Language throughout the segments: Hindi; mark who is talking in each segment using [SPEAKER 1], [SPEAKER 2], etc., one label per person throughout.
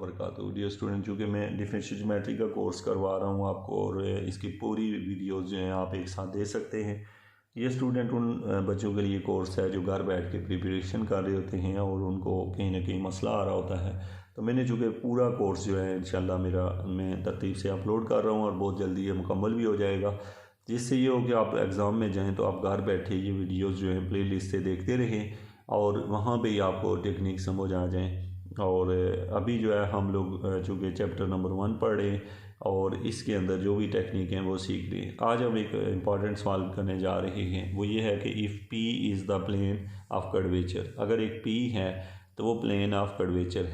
[SPEAKER 1] वबरकातुहू। डियर स्टूडेंट, चूँकि मैं डिफरेंशियल ज्योमेट्री का कोर्स करवा रहा हूँ आपको और इसकी पूरी वीडियोस जो हैं आप एक साथ दे सकते हैं। ये स्टूडेंट उन बच्चों के लिए कोर्स है जो घर बैठ के प्रिपरेशन कर रहे होते हैं और उनको कहीं ना कहीं मसला आ रहा होता है। तो मैंने चूँकि पूरा कोर्स जो है इंशाल्लाह मैं तरतीब से अपलोड कर रहा हूँ और बहुत जल्दी ये मुकम्मल भी हो जाएगा, जिससे ये हो कि आप एग्ज़ाम में जाएँ तो आप घर बैठे ये वीडियोज़ जो हैं प्ले लिस्ट से देखते रहें और वहाँ पर ही आपको टेक्निक समझ आ जाएँ। और अभी जो है हम लोग चूँकि चैप्टर नंबर 1 पढ़ रहे हैं और इसके अंदर जो भी टेक्निक हैं वो सीख रहे हैं। आज हम एक इम्पॉर्टेंट सवाल करने जा रहे हैं, वो ये है कि if P is the plane of curvature. अगर एक P है तो वो प्लेन ऑफ कर्वेचर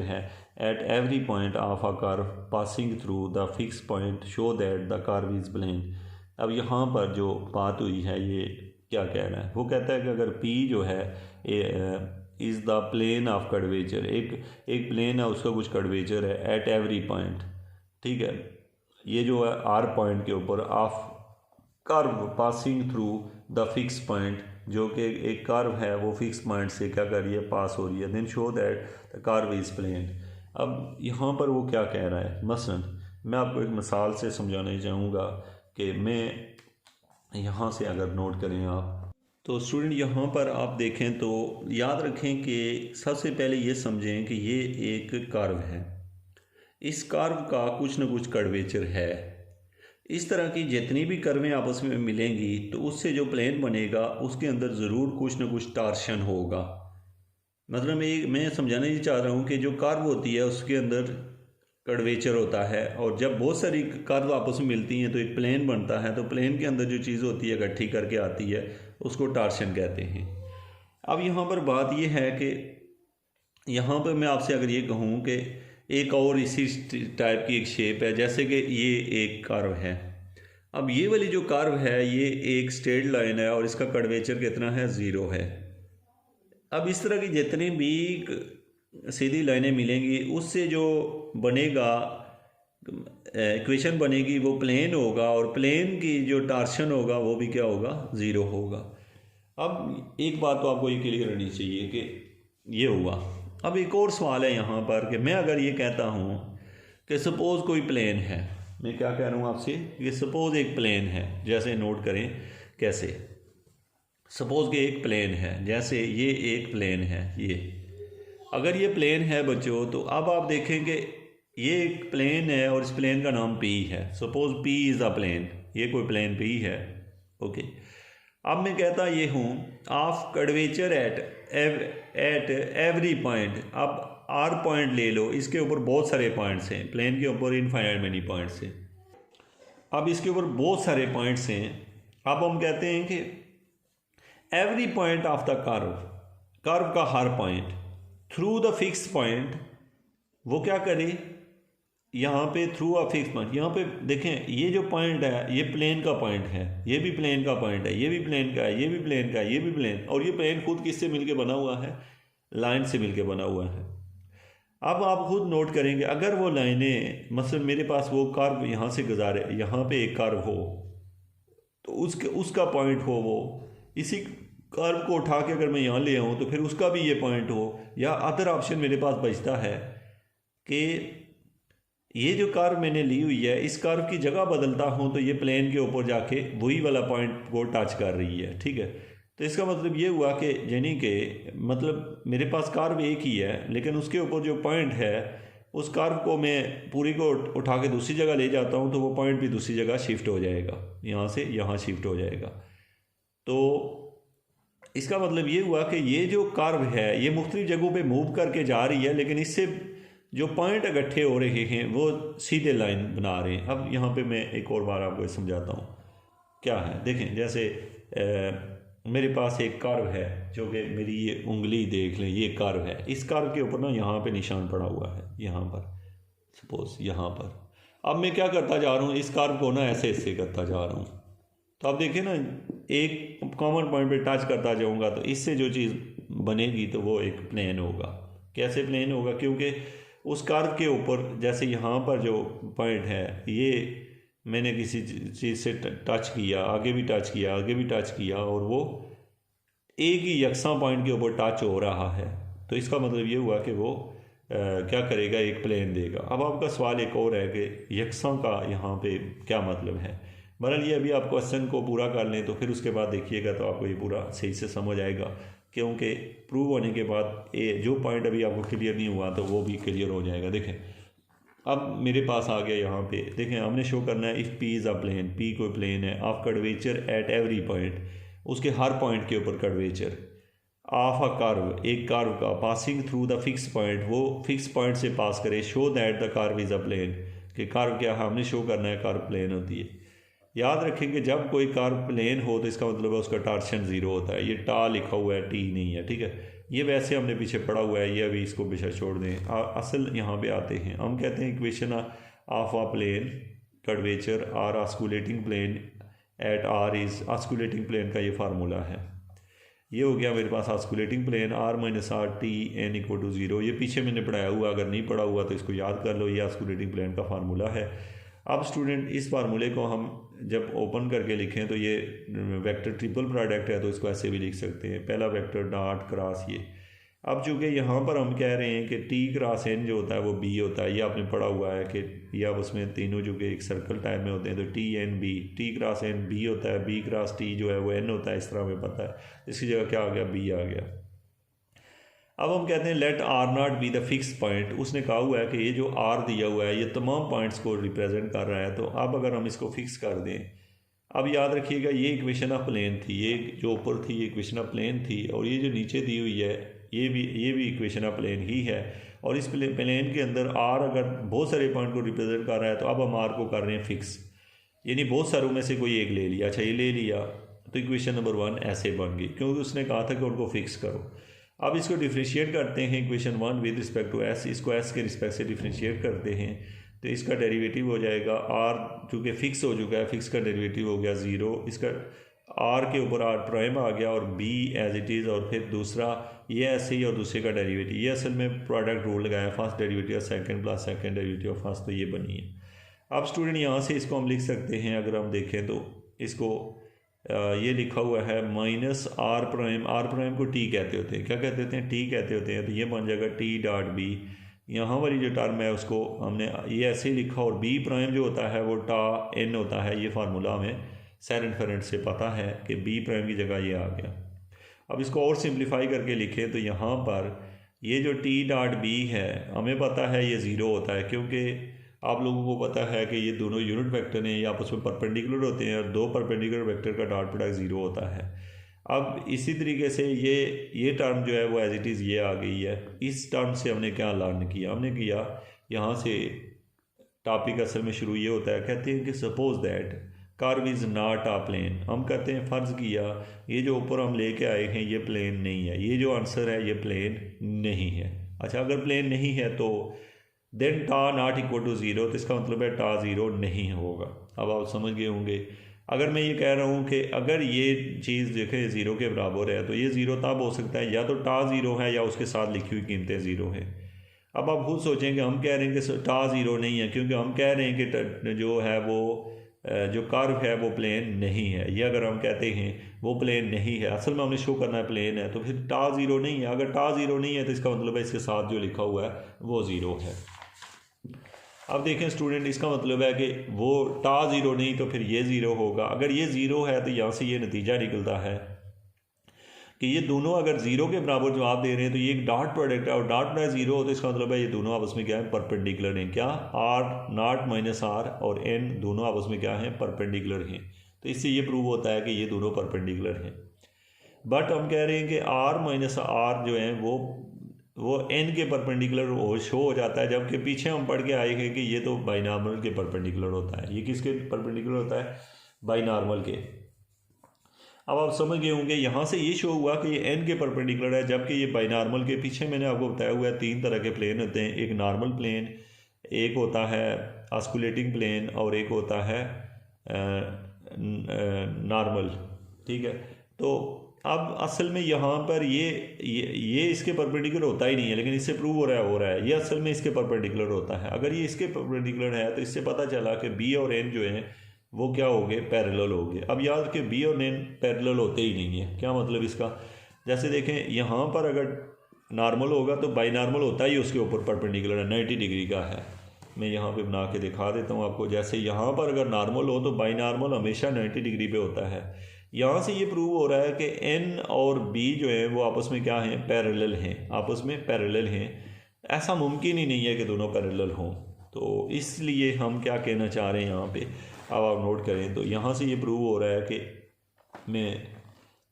[SPEAKER 1] है, at every point of a curve passing through the fix point show that the curve is plane. अब यहाँ पर जो बात हुई है ये क्या कह रहा है, वो कहता है कि अगर P जो है is the plane of curvature, एक प्लेन है उसका कुछ कर्वेचर है एट एवरी पॉइंट, ठीक है। ये जो है R पॉइंट के ऊपर of curve passing through the fix point, जो कि एक कर्व है वो फिक्स पॉइंट से क्या कर रही है, पास हो रही है, then show that the curve is plane. अब यहाँ पर वो क्या कह रहा है, मसलन मैं आपको एक मिसाल से समझाना चाहूँगा कि मैं यहाँ से अगर नोट करें आप, तो स्टूडेंट यहाँ पर आप देखें तो याद रखें कि सबसे पहले ये समझें कि ये एक कर्व है, इस कर्व का कुछ न कुछ कर्वेचर है। इस तरह की जितनी भी कर्वें आपस में मिलेंगी तो उससे जो प्लेन बनेगा उसके अंदर ज़रूर कुछ न कुछ टार्शन होगा। मतलब मैं समझाना ये चाह रहा हूँ कि जो कर्व होती है उसके अंदर कर्वेचर होता है और जब बहुत सारी कर्व आपस में मिलती हैं तो एक प्लेन बनता है। तो प्लेन के अंदर जो चीज़ होती है इकट्ठी करके आती है उसको टार्शन कहते हैं। अब यहाँ पर बात यह है कि यहाँ पर मैं आपसे अगर ये कहूँ कि एक और इसी टाइप की एक शेप है, जैसे कि ये एक कर्व है। अब ये वाली जो कर्व है ये एक स्ट्रेट लाइन है और इसका कर्वेचर कितना है, 0 है। अब इस तरह की जितनी भी सीधी लाइनें मिलेंगी उससे जो बनेगा इक्वेशन बनेगी वो प्लेन होगा और प्लेन की जो टार्शन होगा वो भी क्या होगा, 0 होगा। अब एक बात तो आपको ये क्लियर होनी चाहिए कि ये हुआ। अब एक और सवाल है यहाँ पर कि मैं अगर ये कहता हूँ कि सपोज़ कोई प्लेन है, मैं क्या कह रहा हूँ आपसे कि सपोज़ एक प्लेन है, जैसे नोट करें कैसे, सपोज़ कि एक प्लेन है, जैसे ये एक प्लेन है, ये अगर ये प्लेन है बच्चों तो अब आप देखें कि ये एक प्लेन है और इस प्लेन का नाम P है। Suppose P is a plane, ये कोई प्लेन P है, ओके। अब मैं कहता ये हूँ of curvature at every point. अब R पॉइंट ले लो, इसके ऊपर बहुत सारे पॉइंट्स हैं, प्लेन के ऊपर इनफाइनाइट मेनी पॉइंट्स हैं। अब इसके ऊपर बहुत सारे पॉइंट्स हैं। अब हम कहते हैं कि every point of the curve का हर point through the fix point, वो क्या करे यहाँ पे थ्रू अ फिक्स पॉइंट। यहाँ पे देखें ये जो पॉइंट है ये प्लेन का पॉइंट है, ये भी प्लेन का पॉइंट है, ये भी प्लेन का है, ये भी प्लेन का है, ये भी प्लेन, और ये प्लेन खुद किससे मिलके बना हुआ है, लाइन से मिलके बना हुआ है। अब आप खुद नोट करेंगे अगर वो लाइनें मसलन मेरे पास वो कर्व यहाँ से गुजारे, यहाँ पे एक कर्व हो तो उसका पॉइंट हो, वो इसी कर्व को उठा के अगर मैं यहाँ ले आऊँ तो फिर उसका भी ये पॉइंट हो, या अदर ऑप्शन मेरे पास बचता है कि ये जो कर्व मैंने ली हुई है इस कर्व की जगह बदलता हूँ तो ये प्लेन के ऊपर जाके वही वाला पॉइंट को टच कर रही है, ठीक है। तो इसका मतलब ये हुआ कि यानी कि मतलब मेरे पास कर्व एक ही है लेकिन उसके ऊपर जो पॉइंट है उस कर्व को मैं पूरी को उठा के दूसरी जगह ले जाता हूँ तो वो पॉइंट भी दूसरी जगह शिफ्ट हो जाएगा, यहाँ से यहाँ शिफ्ट हो जाएगा। तो इसका मतलब ये हुआ कि ये जो कर्व है ये मुख्तलिफ जगहों पे मूव करके जा रही है लेकिन इससे जो पॉइंट इकट्ठे हो रहे हैं वो सीधे लाइन बना रहे हैं। अब यहाँ पे मैं एक और बार आपको समझाता हूँ क्या है। देखें जैसे मेरे पास एक कर्व है जो कि मेरी ये उंगली देख लें, ये कर्व है, इस कर्व के ऊपर ना यहाँ पे निशान पड़ा हुआ है, यहाँ पर सपोज यहाँ पर। अब मैं क्या करता जा रहा हूँ, इस कर्व को ना ऐसे ऐसे करता जा रहा हूँ तो आप देखिए ना एक कॉमन पॉइंट पे टच करता जाऊँगा तो इससे जो चीज़ बनेगी तो वो एक प्लेन होगा। कैसे प्लेन होगा, क्योंकि उस कर्व के ऊपर जैसे यहाँ पर जो पॉइंट है ये मैंने किसी चीज़ से टच किया, आगे भी टच किया, आगे भी टच किया और वो एक ही यकसा पॉइंट के ऊपर टच हो रहा है, तो इसका मतलब ये हुआ कि वो क्या करेगा, एक प्लेन देगा। अब आपका सवाल एक और है कि यकसा का यहाँ पे क्या मतलब है। बहरहाल ये अभी आप क्वेश्चन को पूरा कर लें तो फिर उसके बाद देखिएगा तो आपको ये पूरा सही से समझ आएगा, क्योंकि प्रूव होने के बाद जो पॉइंट अभी आपको क्लियर नहीं हुआ तो वो भी क्लियर हो जाएगा। देखें अब मेरे पास आ गया यहाँ पे, देखें हमने शो करना है if P is a plane, P कोई प्लेन है, of curvature at every point, उसके हर पॉइंट के ऊपर कर्वेचर, ऑफ अ कर्व, एक कर्व का, passing through the fix point, वो फिक्स पॉइंट से पास करे, show that the curve is a plane, कि कर्व क्या है, हमने शो करना है कर्व प्लेन होती है। याद रखेंगे जब कोई कर्व प्लेन हो तो इसका मतलब है उसका टार्शन ज़ीरो होता है। ये टा लिखा हुआ है, टी नहीं है, ठीक है। ये वैसे हमने पीछे पढ़ा हुआ है, ये अभी इसको पीछे छोड़ दें। असल यहाँ पे आते हैं, हम कहते हैं equation of a plane curvature R osculating plane at R is, osculating plane का ये फार्मूला है। ये हो गया मेरे पास osculating plane, R minus R T N equal to zero. ये पीछे मैंने पढ़ाया हुआ, अगर नहीं पढ़ा हुआ तो इसको याद कर लो, ये ऑस्कुलेटिंग प्लेन का फार्मूला है। अब स्टूडेंट इस फार्मूले को हम जब ओपन करके लिखें तो ये वेक्टर ट्रिपल प्रोडक्ट है, तो इसको ऐसे भी लिख सकते हैं, पहला वेक्टर डॉट क्रॉस ये। अब चूँकि यहाँ पर हम कह रहे हैं कि टी क्रॉस एन जो होता है वो बी होता है, ये आपने पढ़ा हुआ है कि या उसमें तीनों जो कि एक सर्कल टाइप में होते हैं, तो T N B, T cross N B होता है, बी क्रॉस टी जो है वो एन होता है, इस तरह हमें पता है। इसकी जगह क्या आ गया, बी आ गया। अब हम कहते हैं let R not B the fix point, उसने कहा हुआ है कि ये जो आर दिया हुआ है ये तमाम पॉइंट्स को रिप्रेजेंट कर रहा है, तो अब अगर हम इसको फिक्स कर दें, अब याद रखिएगा ये इक्वेशन ऑफ प्लेन थी, ये जो ऊपर थी ये इक्वेशन ऑफ प्लेन थी, और ये जो नीचे दी हुई है ये भी इक्वेशन ऑफ प्लेन ही है। और इस प्लेन के अंदर आर अगर बहुत सारे पॉइंट को रिप्रेजेंट कर रहा है, तो अब हम आर को कर रहे हैं फिक्स, यानी बहुत सारों में से कोई एक ले लिया। अच्छा ये ले लिया तो इक्वेशन नंबर 1 ऐसे बन गई, क्योंकि उसने कहा था कि उनको फिक्स करो। अब इसको डिफ्रेंशिएट करते हैं equation 1 with respect to S, इसको एस के रिस्पेक्ट से डिफ्रेंशिएट करते हैं तो इसका डेरिवेटिव हो जाएगा आर, चूँकि फिक्स हो चुका है, फिक्स का डेरिवेटिव हो गया 0, इसका आर के ऊपर आर प्राइम आ गया और बी एज इट इज़, और फिर दूसरा ये ऐसे ही और दूसरे का डेरिवेटिव, ये असल में प्रोडक्ट रूल लगाया, first derivative second plus second derivative of first, तो ये बनी है। अब स्टूडेंट यहाँ से इसको हम लिख सकते हैं, अगर हम देखें तो इसको ये लिखा हुआ है माइनस आर प्राइम को टी कहते होते हैं, क्या कहते होते हैं, टी कहते होते हैं, तो ये बन जाएगा टी डॉट बी, यहाँ वाली जो टर्म है उसको हमने ये ऐसे ही लिखा, और बी प्राइम जो होता है वो टा एन होता है, ये फार्मूला हमें सेरेंट फेरेंट से पता है कि बी प्राइम की जगह ये आ गया। अब इसको और सिंप्लीफाई करके लिखें तो यहाँ पर ये जो टी डॉट बी है हमें पता है ये ज़ीरो होता है, क्योंकि आप लोगों को पता है कि ये दोनों यूनिट वेक्टर हैं, ये आपस में परपेंडिकुलर होते हैं, और दो परपेंडिकुलर वेक्टर का डॉट प्रोडक्ट ज़ीरो होता है। अब इसी तरीके से ये टर्म जो है वो एज इट इज़ ये आ गई है। इस टर्म से हमने क्या लर्न किया, हमने किया यहाँ से टॉपिक असल में शुरू ये होता है, कहते हैं कि suppose that curve is not a plane. हम कहते हैं फ़र्ज़ किया ये जो ऊपर हम लेके आए हैं ये प्लेन नहीं है, ये जो आंसर है ये प्लेन नहीं है। अच्छा अगर प्लेन नहीं है तो देन टा नॉट इक्वल टू ज़ीरो, तो इसका मतलब है टा ज़ीरो नहीं होगा। अब आप समझ गए होंगे। अगर मैं ये कह रहा हूँ कि अगर ये चीज़ देखें ज़ीरो के बराबर है तो ये ज़ीरो तब हो सकता है या तो टा ज़ीरो है या उसके साथ लिखी हुई कीमतें ज़ीरो हैं। अब आप खुद सोचेंगे, हम कह रहे हैं कि टा ज़ीरो नहीं है क्योंकि हम कह रहे हैं कि जो है वो जो कर्व है वो प्लेन नहीं है। ये अगर हम कहते हैं वो प्लेन नहीं है, असल में हमने शो करना है प्लेन है, तो फिर टा ज़ीरो नहीं है। अगर टा ज़ीरो नहीं है तो इसका मतलब है इसके साथ जो लिखा हुआ है वो ज़ीरो है। अब देखें स्टूडेंट, इसका मतलब है कि वो टा ज़ीरो नहीं तो फिर ये ज़ीरो होगा। अगर ये ज़ीरो है तो यहाँ से ये नतीजा निकलता है कि ये दोनों अगर ज़ीरो के बराबर जवाब दे रहे हैं तो ये एक डॉट प्रोडक्ट है, और डॉट प्रोडक्ट ज़ीरो हो तो इसका मतलब है ये दोनों आपस में क्या है, परपेंडिकुलर हैं। क्या, आर नॉट माइनस आर और एन दोनों आपस में क्या हैं, परपेंडिकुलर हैं। तो इससे ये प्रूव होता है कि ये दोनों परपेंडिकुलर हैं। बट हम कह रहे हैं कि आर माइनस आर जो है वो एन के परपेंडिकुलर शो हो जाता है, जबकि पीछे हम पढ़ के आए हैं कि ये तो बाइनॉर्मल के परपेंडिकुलर होता है। ये किसके परपेंडिकुलर होता है, बाइनॉर्मल के। अब आप समझ गए होंगे, यहाँ से ये शो हुआ कि ये एन के परपेंडिकुलर है जबकि ये बाइनॉर्मल के। पीछे मैंने आपको बताया हुआ है 3 तरह के प्लेन होते हैं, एक नॉर्मल प्लेन, एक होता है ऑस्कुलेटिंग प्लेन और एक होता है नॉर्मल। ठीक है, तो अब असल में यहाँ पर ये इसके परपेंडिकुलर होता ही नहीं है, लेकिन इससे प्रूव हो रहा है ये असल में इसके परपेंडिकुलर होता है। अगर ये इसके परपेंडिकुलर है तो इससे पता चला कि बी और एन जो है वो क्या हो गए, पैरेलल हो गए। अब याद कि बी और एन पैरेलल होते ही नहीं है। क्या मतलब इसका, जैसे देखें यहाँ पर अगर नॉर्मल होगा तो बाई नॉर्मल होता ही उसके ऊपर परपेंडिकुलर है, 90 डिग्री का है। मैं यहाँ पे बना के दिखा देता हूँ आपको। जैसे यहाँ पर अगर नॉर्मल हो तो बाई नॉर्मल हमेशा 90 डिग्री पे होता है। यहाँ से ये प्रूव हो रहा है कि एन और बी जो है वो आपस में क्या हैं, पैरेलल हैं, आपस में पैरेलल हैं। ऐसा मुमकिन ही नहीं है कि दोनों पैरेलल हों। तो इसलिए हम क्या कहना चाह रहे हैं यहाँ पे, अब आप नोट करें तो यहाँ से ये प्रूव हो रहा है कि मैं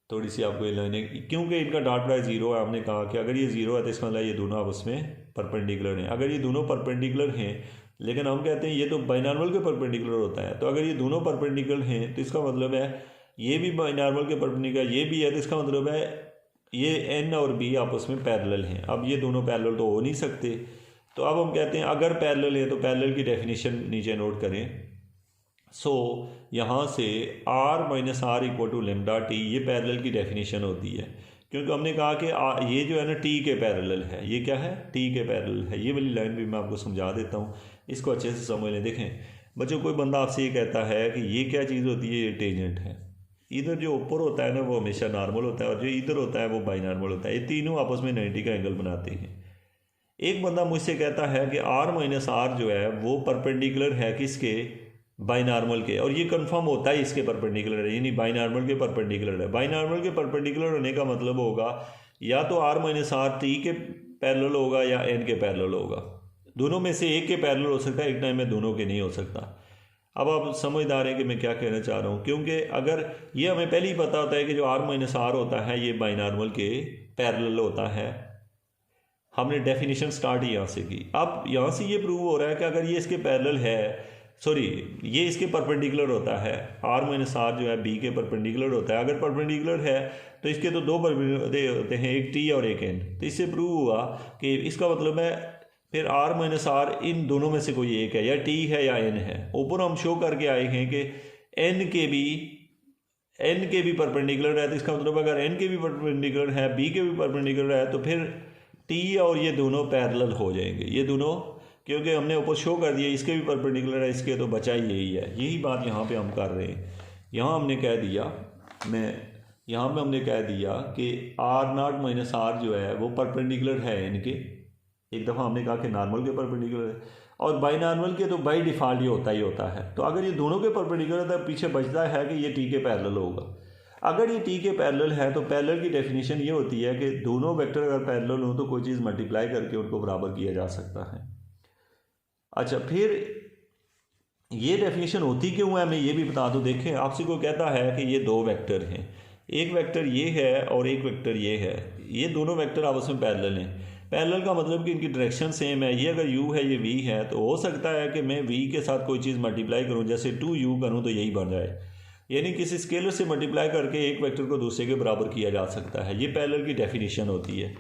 [SPEAKER 1] थोड़ी सी आपको ये लाइनें, क्योंकि इनका डॉट प्रोडक्ट जीरो है, हमने कहा कि अगर ये जीरो है तो इसका मतलब ये दोनों आपस में परपेंडिकुलर हैं। अगर ये दोनों परपेंडिकुलर हैं, लेकिन हम कहते हैं ये तो बाइनॉर्मल के परपेंडिकुलर होता है, तो अगर ये दोनों परपेंडिकुलर हैं तो इसका मतलब है ये भी बाइनॉर्मल के परपेंडिकुलर, ये भी है, तो इसका मतलब है ये एन और बी आपस में पैरेलल हैं। अब ये दोनों पैरेलल तो हो नहीं सकते, तो अब हम कहते हैं अगर पैरेलल है तो पैरेलल की डेफिनेशन नीचे नोट करें। सो यहाँ से r minus R equal to lambda T, ये पैरेलल की डेफिनेशन होती है, क्योंकि हमने कहा कि ये जो है ना t के पैरेलल है। ये क्या है, t के पैरेलल है। ये वाली लाइन भी मैं आपको समझा देता हूँ, इसको अच्छे से समझ लें। देखें बच्चों, कोई बंदा आपसे ये कहता है कि ये क्या चीज़ होती है, ये टेंजेंट है। इधर जो ऊपर होता है ना वो हमेशा नॉर्मल होता है, और जो इधर होता है वो बाई नॉर्मल होता है। ये तीनों आपस में 90 का एंगल बनाते हैं। एक बंदा मुझसे कहता है कि r माइनस आर जो है वो परपेंडिकुलर है किसके, बाइनॉर्मल के, और ये कंफर्म होता है इसके परपेंडिकुलर है, यानी बाइनॉर्मल के परपेंडिकुलर है। बाइनॉर्मल के परपेंडिकुलर होने का मतलब होगा या तो r माइनस आर टी के पैरेलल होगा या n के पैरेलल होगा। दोनों में से एक के पैरेलल हो सकता है, एक टाइम में दोनों के नहीं हो सकता। अब आप समझदार हैं कि मैं क्या कहना चाह रहा हूँ, क्योंकि अगर ये हमें पहले ही पता होता है कि जो r माइनस आर होता है ये बाइनॉर्मल के पैरेलल होता है। हमने डेफिनेशन स्टार्ट ही यहाँ से की। अब यहाँ से ये प्रूव हो रहा है कि अगर ये इसके पैरेलल है, सॉरी ये इसके परपेंडिकुलर होता है, r माइनस आर जो है b के परपेंडिकुलर होता है। अगर परपेंडिकुलर है तो इसके तो दो परपेंडिकुलर होते हैं, एक t और एक n। तो इससे प्रूव हुआ कि इसका मतलब है फिर r माइनस आर इन दोनों में से कोई एक है, या t है या n है। ऊपर हम शो करके आए हैं कि n के भी परपेंडिकुलर है, तो इसका मतलब अगर n के भी परपेंडिकुलर है, b के भी परपेंडिकुलर है, तो फिर t और ये दोनों पैरेलल हो जाएंगे। ये दोनों, क्योंकि हमने ऊपर शो कर दिया इसके भी परपेंडिकुलर है, इसके तो बचा ही यही है। यही बात यहाँ पे हम कर रहे हैं। यहाँ हमने कह दिया हमने कह दिया कि r नॉट माइनस आर जो है वो परपेंडिकुलर है इनके। एक दफ़ा हमने कहा कि नॉर्मल के परपेंडिकुलर है, और बाई नॉर्मल के तो बाई डिफ़ॉल्ट ही होता है। तो अगर ये दोनों के परपेंडिकुलर है तो पीछे बचता है कि ये t के पैरेलल होगा। अगर ये t के पैरेलल है तो पैरेलल की डेफिनेशन ये होती है कि दोनों वेक्टर अगर पैरेलल हो तो कोई चीज़ मल्टीप्लाई करके उनको बराबर किया जा सकता है। अच्छा, फिर ये डेफिनेशन होती क्यों है, मैं ये भी बता दूं। देखें, आपसे कोई कहता है कि ये दो वेक्टर हैं, एक वेक्टर ये है और एक वेक्टर ये है, ये दोनों वेक्टर आपस में पैरेलल हैं। पैरेलल का मतलब कि इनकी डायरेक्शन सेम है। ये अगर u है, ये v है, तो हो सकता है कि मैं v के साथ कोई चीज़ मल्टीप्लाई करूं, जैसे 2u करूं तो यही बन जाए। यानी किसी स्केलर से मल्टीप्लाई करके एक वेक्टर को दूसरे के बराबर किया जा सकता है। ये पैरेलल की डेफिनेशन होती है।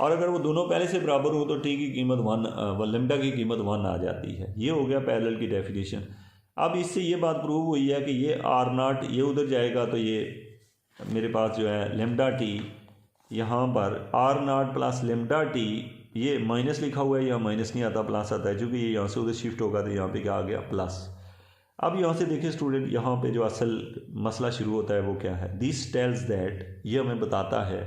[SPEAKER 1] और अगर वो दोनों पहले से बराबर हो तो t की कीमत 1, लेमडा की कीमत 1 आ जाती है। ये हो गया पैरेलल की डेफिनेशन। अब इससे ये बात प्रूव हुई है कि ये r नॉट ये उधर जाएगा तो ये मेरे पास जो है लेमडा टी, यहाँ पर r not plus lambda T, ये माइनस लिखा हुआ है, यहाँ माइनस नहीं आता, प्लस आता है, क्योंकि ये यहाँ से उधर शिफ्ट होगा तो यहाँ पे क्या आ गया, प्लस। अब यहाँ से देखिए स्टूडेंट, यहाँ पे जो असल मसला शुरू होता है वो क्या है। दिस टेल्स दैट, ये हमें बताता है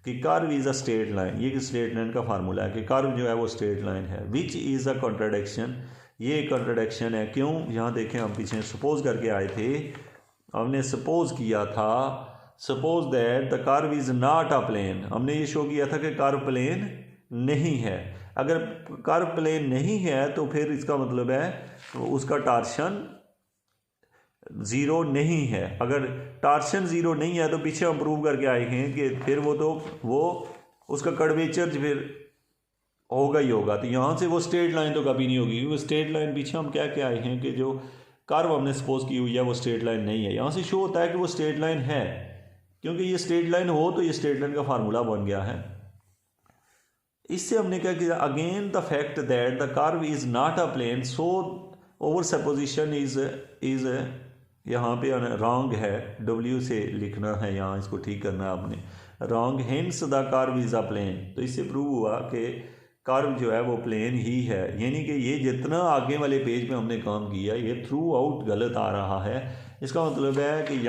[SPEAKER 1] कि curve is a straight line. ये स्ट्रेट लाइन का फार्मूला है कि कर्व जो है वो स्ट्रेट लाइन है। विच इज़ अ कॉन्ट्राडिक्शन, ये कॉन्ट्राडिक्शन है। क्यों, यहाँ देखें, हम पीछे सपोज करके आए थे, हमने सपोज किया था, suppose that the curve is not a plane. हमने ये शो किया था कि कर्व प्लेन नहीं है। अगर कर्व प्लेन नहीं है तो फिर इसका मतलब है उसका टार्शन ज़ीरो नहीं है। अगर टार्शन ज़ीरो नहीं है तो पीछे हम प्रूव करके आए हैं कि फिर वो उसका कर्वेचर फिर होगा ही होगा। तो यहाँ से वो स्ट्रेट लाइन तो कभी नहीं होगी, क्योंकि स्ट्रेट लाइन पीछे हम क्या क्या आए हैं कि जो कर्व हमने सपोज की हुई है वो स्ट्रेट लाइन नहीं है। यहाँ से शो होता है कि वो स्ट्रेट लाइन है, क्योंकि ये स्ट्रेट लाइन हो तो ये स्ट्रेट लाइन का फार्मूला बन गया है। इससे हमने क्या किया, again the fact that the curve is not a plane, so over supposition is यहाँ पे रॉन्ग है, W से लिखना है, यहाँ इसको ठीक करना है आपने, wrong, hence the curve is a plane. तो इससे प्रूव हुआ कि कर्व जो है वो प्लेन ही है। यानी कि ये जितना आगे वाले पेज पे हमने काम किया ये थ्रू आउट गलत आ रहा है। इसका मतलब है कि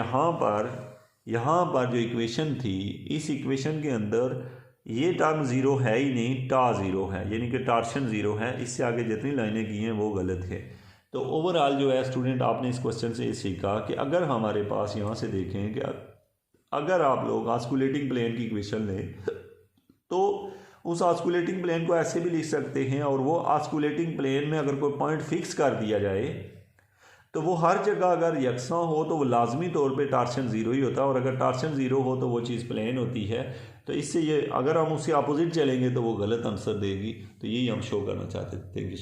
[SPEAKER 1] यहाँ पर जो इक्वेशन थी, इस इक्वेशन के अंदर ये टर्म ज़ीरो है ही नहीं, टा ज़ीरो है, यानी कि टार्शन ज़ीरो है। इससे आगे जितनी लाइनें की हैं वो गलत है। तो ओवरऑल जो है स्टूडेंट, आपने इस क्वेश्चन से ये सीखा कि अगर हमारे पास यहाँ से देखें कि अगर आप लोग ऑस्कुलेटिंग प्लेन की इक्वेशन लें तो उस ऑस्कुलेटिंग प्लेन को ऐसे भी लिख सकते हैं, और वो ऑस्कुलेटिंग प्लेन में अगर कोई पॉइंट फिक्स कर दिया जाए तो वो हर जगह अगर यकसा हो तो वो लाजमी तौर पे टार्शन ज़ीरो ही होता है, और अगर टार्शन ज़ीरो हो तो वो चीज़ प्लेन होती है। तो इससे ये अगर हम उसके अपोजिट चलेंगे तो वो गलत आंसर देगी। तो यही हम शो करना चाहते थे। Thank you.